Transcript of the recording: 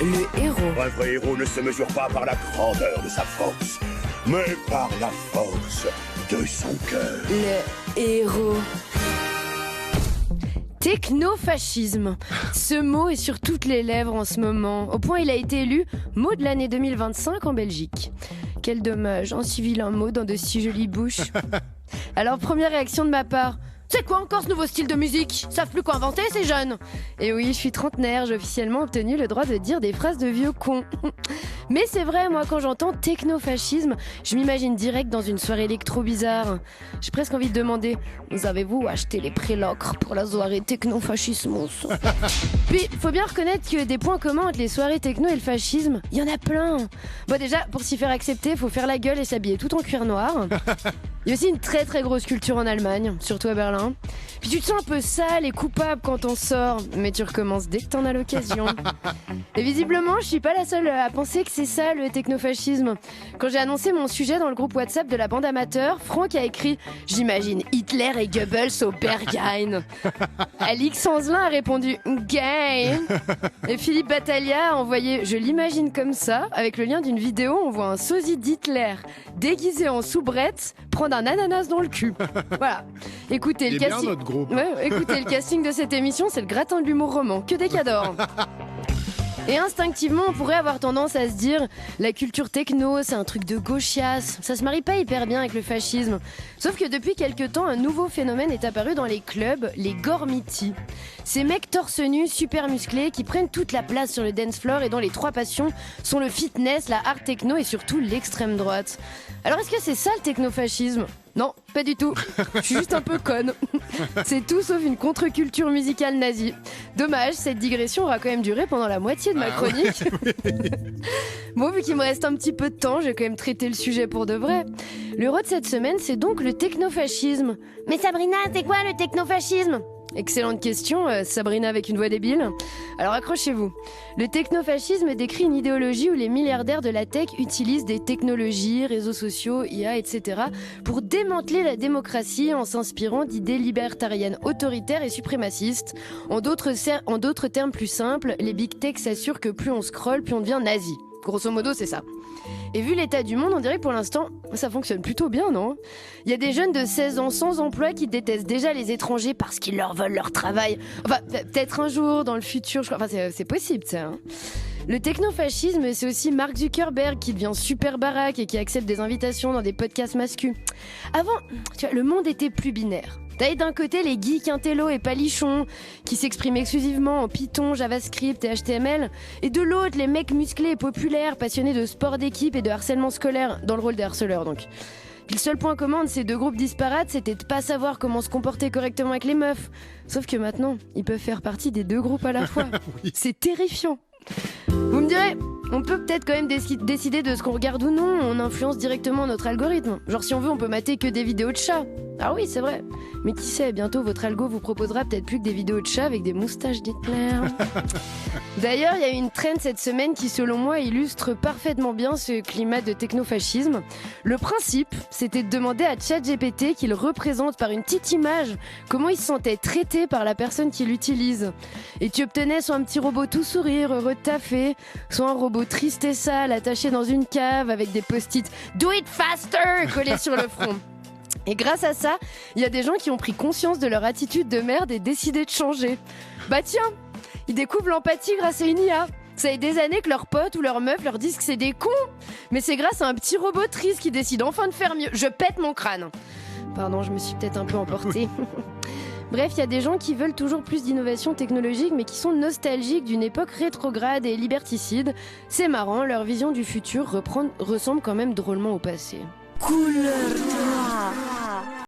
Le héros. Un vrai héros ne se mesure pas par la grandeur de sa force, mais par la force de son cœur. Le héros. Technofascisme. Ce mot est sur toutes les lèvres en ce moment, au point il a été élu mot de l'année 2025 en Belgique. Quel dommage, un si vilain mot dans de si jolies bouches. Alors première réaction de ma part, c'est quoi encore ce nouveau style de musique? Savent plus quoi inventer ces jeunes? Et oui, je suis trentenaire, j'ai officiellement obtenu le droit de dire des phrases de vieux cons. Mais c'est vrai, moi quand j'entends technofascisme, je m'imagine direct dans une soirée électro bizarre. J'ai presque envie de demander, vous avez-vous acheté les prélocres pour la soirée technofascismos? Puis, faut bien reconnaître que des points communs entre les soirées techno et le fascisme, il y en a plein. Bon déjà, pour s'y faire accepter, faut faire la gueule et s'habiller tout en cuir noir. Il y a aussi une très très grosse culture en Allemagne, surtout à Berlin. Puis tu te sens un peu sale et coupable quand on sort, mais tu recommences dès que t'en as l'occasion. Et visiblement, je suis pas la seule à penser que c'est ça le technofascisme. Quand j'ai annoncé mon sujet dans le groupe WhatsApp de la bande amateur, Franck a écrit « J'imagine Hitler et Goebbels au Berghain ». Alix Anzelin a répondu « Gay ». Et Philippe Battaglia a envoyé « Je l'imagine comme ça » avec le lien d'une vidéo, on voit un sosie d'Hitler déguisé en soubrette prendre un ananas dans le cul. Voilà. Écoutez, le casting... écoutez, le casting de cette émission, c'est le gratin de l'humour roman. Que des cadors. Et instinctivement, on pourrait avoir tendance à se dire la culture techno, c'est un truc de gauchias. Ça se marie pas hyper bien avec le fascisme. Sauf que depuis quelques temps, un nouveau phénomène est apparu dans les clubs, les gormiti. Ces mecs torse nu, super musclés, qui prennent toute la place sur le dance floor et dont les trois passions sont le fitness, la hard techno et surtout l'extrême droite. Alors est-ce que c'est ça le technofascisme ? Non, pas du tout. Je suis juste un peu conne. C'est tout sauf une contre-culture musicale nazie. Dommage, cette digression aura quand même duré pendant la moitié de ma chronique. Bon, vu qu'il me reste un petit peu de temps, j'ai quand même traité le sujet pour de vrai. L'euro de cette semaine, c'est donc le technofascisme. Mais Sabrina, c'est quoi le technofascisme ? Excellente question, Sabrina avec une voix débile. Alors accrochez-vous. Le technofascisme décrit une idéologie où les milliardaires de la tech utilisent des technologies, réseaux sociaux, IA, etc. pour démanteler la démocratie en s'inspirant d'idées libertariennes autoritaires et suprémacistes. En d'autres termes plus simples, les big tech s'assurent que plus on scrolle, plus on devient nazi. Grosso modo, c'est ça. Et vu l'état du monde, on dirait que pour l'instant, ça fonctionne plutôt bien, non ? Il y a des jeunes de 16 ans sans emploi qui détestent déjà les étrangers parce qu'ils leur volent leur travail. Enfin, peut-être un jour, dans le futur, je crois. Enfin, c'est possible, ça. Hein. Le technofascisme, c'est aussi Mark Zuckerberg qui devient super baraque et qui accepte des invitations dans des podcasts masculins. Avant, tu vois, le monde était plus binaire. T'avais d'un côté les geeks intello et palichons qui s'expriment exclusivement en Python, JavaScript et HTML, et de l'autre les mecs musclés et populaires passionnés de sport d'équipe et de harcèlement scolaire, dans le rôle des harceleurs donc. Puis le seul point commun de ces deux groupes disparates, c'était de pas savoir comment se comporter correctement avec les meufs. Sauf que maintenant, ils peuvent faire partie des deux groupes à la fois. Oui. C'est terrifiant. Vous me direz, on peut peut-être quand même décider de ce qu'on regarde ou non, on influence directement notre algorithme. Genre si on veut, on peut mater que des vidéos de chats. Ah oui, c'est vrai. Mais qui sait, bientôt votre algo vous proposera peut-être plus que des vidéos de chats avec des moustaches d'Hitler. D'ailleurs, il y a eu une trend cette semaine qui, selon moi, illustre parfaitement bien ce climat de technofascisme. Le principe, c'était de demander à ChatGPT qu'il représente par une petite image comment il se sentait traité par la personne qui l'utilise. Et tu obtenais soit un petit robot tout sourire, heureux de taffer, soit un robot triste et sale, attaché dans une cave avec des post-it « Do it faster » collés sur le front. Et grâce à ça, il y a des gens qui ont pris conscience de leur attitude de merde et décidé de changer. Bah tiens, ils découvrent l'empathie grâce à une IA. Ça fait des années que leurs potes ou leurs meufs leur disent que c'est des cons. Mais c'est grâce à un petit robot triste qui décide enfin de faire mieux. Je pète mon crâne. Pardon, je me suis peut-être un peu emportée. Bref, il y a des gens qui veulent toujours plus d'innovation technologique mais qui sont nostalgiques d'une époque rétrograde et liberticide. C'est marrant, leur vision du futur ressemble quand même drôlement au passé. Couleur noire.